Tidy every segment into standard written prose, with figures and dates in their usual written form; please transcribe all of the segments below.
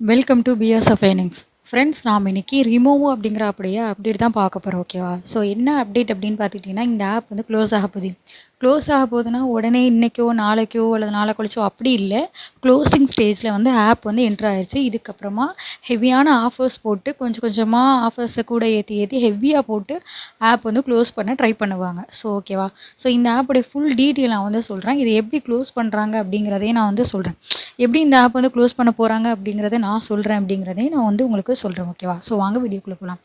Welcome to PS of earnings. Friends, நாம் இன்னைக்கு remove அப்படிங்கிற அப்டேட் தான் பார்க்க போகிறோம். ஓகேவா? ஸோ என்ன அப்டேட் அப்படின்னு பார்த்துக்கிட்டிங்கன்னா, இந்த ஆப் வந்து க்ளோஸ் ஆக போகுதுன்னா உடனே இன்றைக்கோ நாளைக்கோ அல்லது நாளை கழிச்சோ அப்படி இல்லை. க்ளோசிங் ஸ்டேஜில் வந்து ஆப் வந்து என்ட்ரு ஆயிடுச்சு. இதுக்கப்புறமா ஹெவியான ஆஃபர்ஸ் போட்டு கொஞ்சம் கொஞ்சமாக ஆஃபர்ஸை கூட ஏற்றி ஏற்றி ஹெவியாக போட்டு ஆப் வந்து க்ளோஸ் பண்ண ட்ரை பண்ணுவாங்க. ஸோ ஓகேவா? ஸோ இந்த ஆப்புடைய ஃபுல் டீட்டெயில் நான் வந்து சொல்கிறேன். இது எப்படி க்ளோஸ் பண்ணுறாங்க அப்படிங்கிறதையும் நான் வந்து சொல்கிறேன். எப்படி இந்த ஆப் வந்து க்ளோஸ் பண்ண போகிறாங்க அப்படிங்கிறத நான் சொல்கிறேன் அப்படிங்கிறதையும் நான் வந்து உங்களுக்கு சொல்கிறேன். ஓகேவா? ஸோ வாங்க வீடியோக்குள்ளே போகலாம்.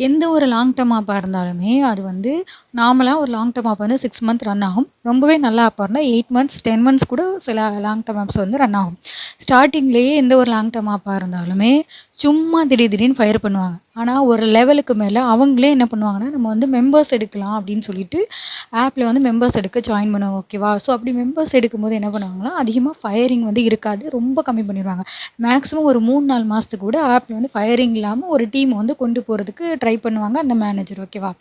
எந்த ஒரு லாங் டேர்ம் ஆப்பாக இருந்தாலுமே அது வந்து நார்மலாக ஒரு லாங் டேர்ம் ஆப் வந்து 6 மந்த் ரன் ஆகும். ரொம்பவே நல்ல ஆப்பாக இருந்தால் 8 மந்த்ஸ் 10 மந்த்ஸ் கூட சில லாங் டேர்ம் ஆப்ஸ் வந்து ரன் ஆகும். ஸ்டார்டிங்லேயே எந்த ஒரு லாங் டேர்ம் ஆப்பாக இருந்தாலுமே சும்மா திடீர்னு ஃபயர் பண்ணுவாங்க. ஆனால் ஒரு லெவலுக்கு மேலே அவங்களே என்ன பண்ணுவாங்கன்னா, நம்ம வந்து மெம்பர்ஸ் எடுக்கலாம் அப்படின்னு சொல்லிட்டு ஆப்பில் வந்து மெம்பர்ஸ் எடுக்க ஜாயின் பண்ணுவாங்க. ஓகேவா? ஸோ அப்படி மெம்பர்ஸ் எடுக்கும்போது என்ன பண்ணுவாங்கன்னா, அதிகமாக ஃபயரிங் வந்து இருக்காது. ரொம்ப கம்மி பண்ணிடுவாங்க. மேக்ஸிமம் ஒரு 3-4 மாதத்துக்கு கூட ஆப்பில் வந்து ஃபயரிங் இல்லாமல் ஒரு டீம் வந்து கொண்டு போகிறதுக்கு ட்ரை பண்ணுவாங்க அந்த மேனேஜர். ஓகேவா?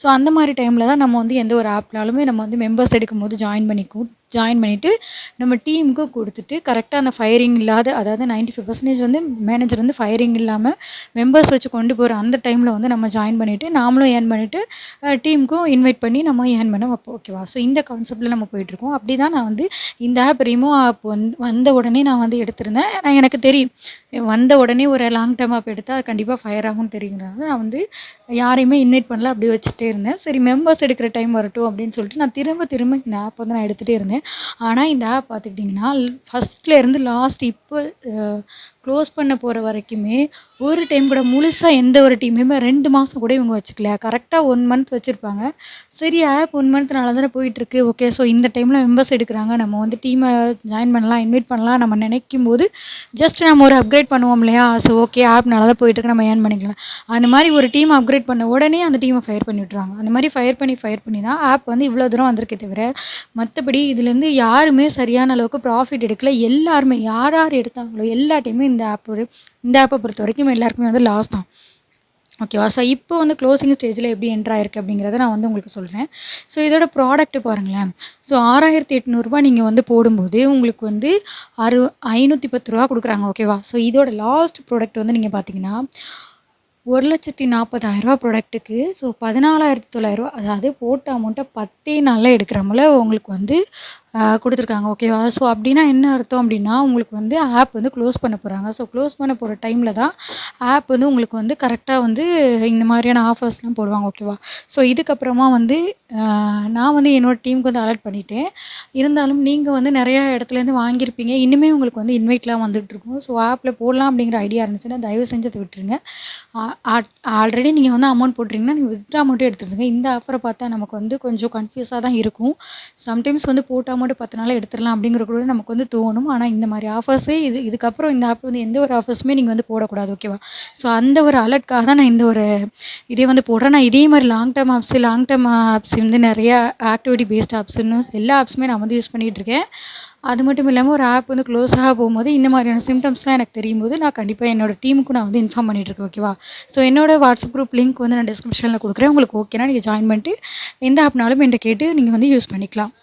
ஸோ அந்த மாதிரி டைமில் தான் நம்ம வந்து எந்த ஒரு ஆப்னாலுமே நம்ம வந்து மெம்பர்ஸ் எடுக்கும்போது ஜாயின் பண்ணிவிட்டு நம்ம டீமுக்கு கொடுத்துட்டு கரெக்டாக அந்த ஃபயரிங் இல்லாத, அதாவது 95% வந்து மேனேஜர் வந்து ஃபயரிங் இல்லாமல் மெம்பர்ஸ் வச்சு கொண்டு போகிற அந்த டைமில் வந்து நம்ம ஜாயின் பண்ணிவிட்டு நாமளும் ஏர்ன் பண்ணிவிட்டு டீமுக்கும் இன்வைட் பண்ணி நம்ம ஏர்ன் பண்ண வைப்போம். ஓகேவா? ஸோ இந்த கான்செப்டில் நம்ம போயிட்டுருக்கோம். அப்படி தான் நான் வந்து இந்த ஆப் ரிமூவ் ஆப் வந்த உடனே நான் வந்து எடுத்திருந்தேன். எனக்கு தெரியும் வந்த உடனே ஒரு லாங் டேர்ம் ஆப் எடுத்தால் அது கண்டிப்பாக ஃபயர் ஆகும்னு தெரியுங்கிறனால நான் வந்து யாரையுமே இன்வைட் பண்ணல, அப்படியே வச்சுட்டே இருந்தேன். சரி, மெம்பர்ஸ் எடுக்கிற டைம் வரட்டும் அப்படின்னு சொல்லிட்டு நான் திரும்ப இந்த ஆப் வந்து நான் எடுத்துகிட்டே இருந்தேன். ஆனால் இந்த ஆப் பார்த்துக்கிட்டிங்கன்னா ஃபஸ்ட்லேருந்து லாஸ்ட் இப்போ க்ளோஸ் பண்ண போகிற வரைக்குமே ஒரு டைம் கூட முழுசாக எந்த ஒரு டீமுமே 2 மாதம் கூட இவங்க வச்சுக்கல. கரெக்டாக 1 மந்த் வச்சுருப்பாங்க. சரி, ஆப் 1 மந்த்னால தானே போயிட்டுருக்கு. ஓகே, ஸோ இந்த டைமில் மெம்பர்ஸ் எடுக்கிறாங்க, நம்ம வந்து டீமை ஜாயின் பண்ணலாம், இன்வைட் பண்ணலாம் நம்ம நினைக்கும் போது ஜஸ்ட் நம்ம ஒரு அப்கிரேட் பண்ணுவோம் இல்லையா? ஸோ ஓகே, ஆப் நல்லா தான் போயிட்டுருக்கு, நம்ம ஏர்ன் பண்ணிக்கலாம். அந்த மாதிரி ஒரு டீம் அப்கிரேட் பண்ண உடனே அந்த டீமை ஃபயர் பண்ணி விட்றாங்க. அந்த மாதிரி ஃபயர் பண்ணி தான் ஆப் வந்து இவ்வளோ தூரம் வந்திருக்கே தவிர, மற்றபடி இதுலேருந்து யாருமே சரியான அளவுக்கு ப்ராஃபிட் எடுக்கல. எல்லாருமே யார் எடுத்தாங்களோ எல்லா டைமும் இந்த ஆப்பை பொறுத்த வரைக்கும் எல்லாருக்குமே வந்து லாஸ் தான். ஓகேவா? ஸோ இப்போ வந்து க்ளோசிங் ஸ்டேஜில் எப்படி என்ட்ரு ஆயிருக்கு அப்படிங்கிறத நான் வந்து உங்களுக்கு சொல்கிறேன். ஸோ இதோட ப்ராடக்ட் பாருங்களேன். ஸோ 6800 நீங்கள் வந்து போடும்போது உங்களுக்கு வந்து 510 கொடுக்குறாங்க. ஓகேவா? ஸோ இதோட லாஸ்ட் ப்ராடக்ட் வந்து நீங்கள் பார்த்தீங்கன்னா 1,40,000 ப்ராடக்ட்டுக்கு ஸோ 14,900, அதாவது போட்ட அமௌண்ட்டை 10 நாளில் எடுக்கிற போல உங்களுக்கு வந்து கொடுத்துருக்காங்க. ஓகேவா? ஸோ அப்படின்னா என்ன அர்த்தம் அப்படின்னா, உங்களுக்கு வந்து ஆப் வந்து க்ளோஸ் பண்ண போகிறாங்க. ஸோ க்ளோஸ் பண்ண போகிற டைமில் தான் ஆப் வந்து உங்களுக்கு வந்து கரெக்டாக வந்து இந்த மாதிரியான ஆஃபர்ஸ்லாம் போடுவாங்க. ஓகேவா? ஸோ இதுக்கப்புறமா வந்து நான் வந்து என்னோடய டீமுக்கு வந்து அலர்ட் பண்ணிட்டேன். இருந்தாலும் நீங்கள் வந்து நிறையா இடத்துலேருந்து வாங்கியிருப்பீங்க. இன்னுமே உங்களுக்கு வந்து இன்வைட்லாம் வந்துட்டுருக்கும். ஸோ ஆப்பில் போடலாம் அப்படிங்கிற ஐடியா இருந்துச்சுன்னா தயவு செஞ்சு அதை விட்டுருங்க. ஆல்ரெடி நீங்கள் வந்து அமௌண்ட் போட்டிங்கன்னா நீங்கள் வித்ட்ரா மட்டும் எடுத்துடுங்க. இந்த ஆஃபரை பார்த்தா நமக்கு வந்து கொஞ்சம் கன்ஃபியூஸாக தான் இருக்கும். சம்டைம்ஸ் வந்து போட்ட அமௌண்ட் 10 நாளில் எடுத்துடலாம் அப்படிங்கிற கூட நமக்கு வந்து தோணும். ஆனால் இந்த மாதிரி ஆஃபர்ஸே இதுக்கப்புறம் இந்த ஆப் வந்து எந்த ஒரு ஆஃபர்ஸுமே நீங்கள் வந்து போடக்கூடாது. ஓகேவா? ஸோ அந்த ஒரு அலர்ட்காக தான் நான் இந்த ஒரு இதே வந்து போடுறேன். நான் இதே மாதிரி லாங் டேர்ம் ஆப்ஸ் வந்து நிறையா ஆக்டிவிட்டி பேஸ்ட் ஆப்ஸ்ன்னு எல்லா ஆப்ஸுமே நான் வந்து யூஸ் பண்ணிகிட்டு இருக்கேன். அது மட்டும் இல்லாமல் ஒரு ஆப் வந்து க்ளோஸ் ஆக போகும்போது இந்த மாதிரியான சிம்டம்ஸ்லாம் எனக்கு தெரியும் போது நான் கண்டிப்பாக என்னோடய டீமுக்கு நான் வந்து இன்ஃபார்ம் பண்ணிகிட்ருக்கேன். ஓகேவா? ஸோ என்னோடய வாட்ஸ்அப் குரூப் லிங்க் வந்து நான் டிஸ்கிரிப்ஷனில் கொடுக்குறேன். உங்களுக்கு ஓகேனா நீங்கள் ஜாயின் பண்ணிட்டு எந்த ஆப்னாலும் என்கிட்ட கேட்டு நீங்கள் வந்து யூஸ் பண்ணிக்கலாம்.